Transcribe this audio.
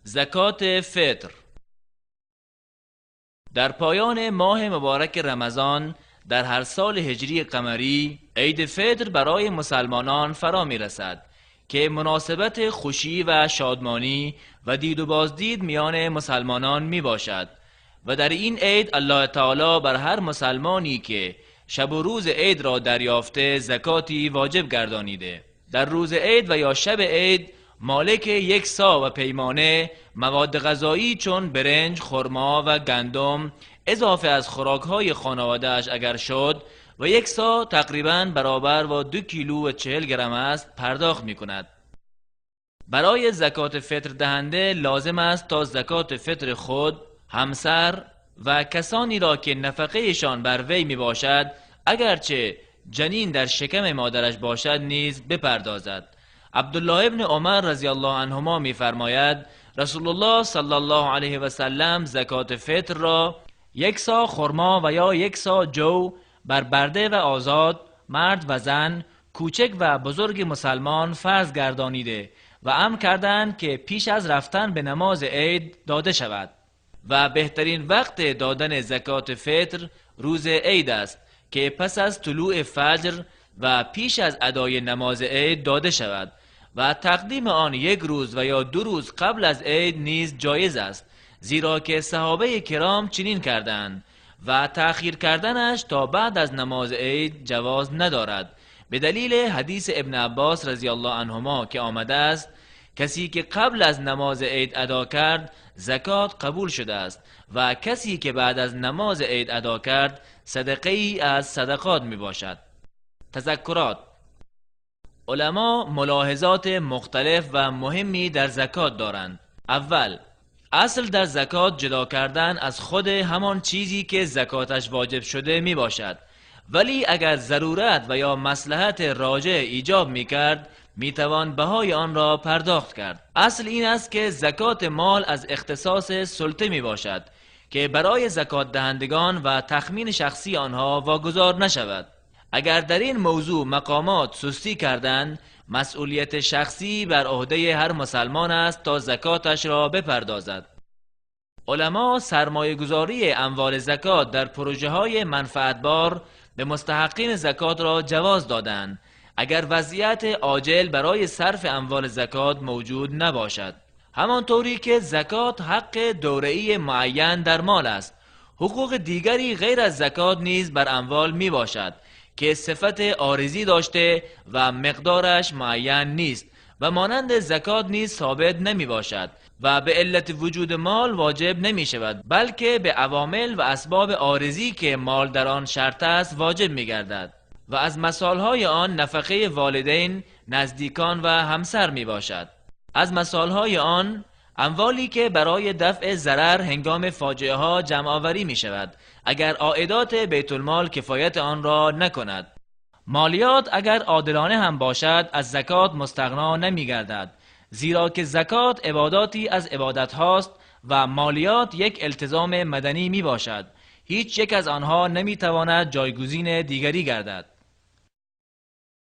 زکات فطر. در پایان ماه مبارک رمضان در هر سال هجری قمری عید فطر برای مسلمانان فرا می رسد که مناسبت خوشی و شادمانی و دید و بازدید میان مسلمانان می باشد و در این عید الله تعالی بر هر مسلمانی که شب و روز عید را دریافته زکاتی واجب گردانیده. در روز عید و یا شب عید مالک یک صاع و پیمانه مواد غذایی چون برنج، خرما و گندم اضافه از خوراک‌های خانواده‌اش اگر شد و یک صاع تقریباً برابر با 2 کیلو و 40 گرم است پرداخت می‌کند. برای زکات فطر دهنده لازم است تا زکات فطر خود، همسر و کسانی را که نفقه‌شان بر وی میباشد اگرچه جنین در شکم مادرش باشد نیز بپردازد. عبدالله ابن عمر رضی الله عنهما می‌فرماید رسول الله صلی الله علیه و سلم زکات فطر را 1 صاع خرما و یا 1 صاع جو بر برده و آزاد، مرد و زن، کوچک و بزرگ مسلمان فرض گردانیده و امر کردند که پیش از رفتن به نماز عید داده شود و بهترین وقت دادن زکات فطر روز عید است که پس از طلوع فجر و پیش از ادای نماز عید داده شود و تقدیم آن 1 روز و یا 2 روز قبل از عید نیز جایز است، زیرا که صحابه کرام چنین کردند و تأخیر کردنش تا بعد از نماز عید جواز ندارد، به دلیل حدیث ابن عباس رضی الله عنهما که آمده است کسی که قبل از نماز عید ادا کرد زکات قبول شده است و کسی که بعد از نماز عید ادا کرد صدقه ای از صدقات می باشد. تذکرات: علما ملاحظات مختلف و مهمی در زکات دارند. اول، اصل در زکات جدا کردن از خود همان چیزی که زکاتش واجب شده می باشد، ولی اگر ضرورت و یا مصلحت راجع ایجاب می کرد می توان بهای آن را پرداخت کرد. اصل این است که زکات مال از اختصاص سلطه می باشد که برای زکات دهندگان و تخمین شخصی آنها واگذار نشود. اگر در این موضوع مقامات سستی کردند، مسئولیت شخصی بر عهده هر مسلمان است تا زکاتش را بپردازد. علما سرمایه گذاری اموال زکات در پروژه های منفعتبار به مستحقین زکات را جواز دادند اگر وضعیت عاجل برای صرف اموال زکات موجود نباشد. همانطوری که زکات حق دوره‌ای معین در مال است، حقوق دیگری غیر از زکات نیز بر اموال می باشد که صفت عارضی داشته و مقدارش معین نیست و مانند زکات نیز ثابت نمی باشد و به علت وجود مال واجب نمی شود، بلکه به عوامل و اسباب عارضی که مال در آن شرط است واجب می گردد و از مثالهای آن نفقه والدین، نزدیکان و همسر می باشد. از مثالهای آن اموالی که برای دفع ضرر هنگام فاجعه ها جمع آوری می شود اگر عایدات بیت المال کفایت آن را نکند. مالیات اگر عادلانه هم باشد از زکات مستغنا نمی گردد، زیرا که زکات عباداتی از عبادت هاست و مالیات یک التزام مدنی می باشد. هیچ یک از آنها نمی تواند جایگزین دیگری گردد.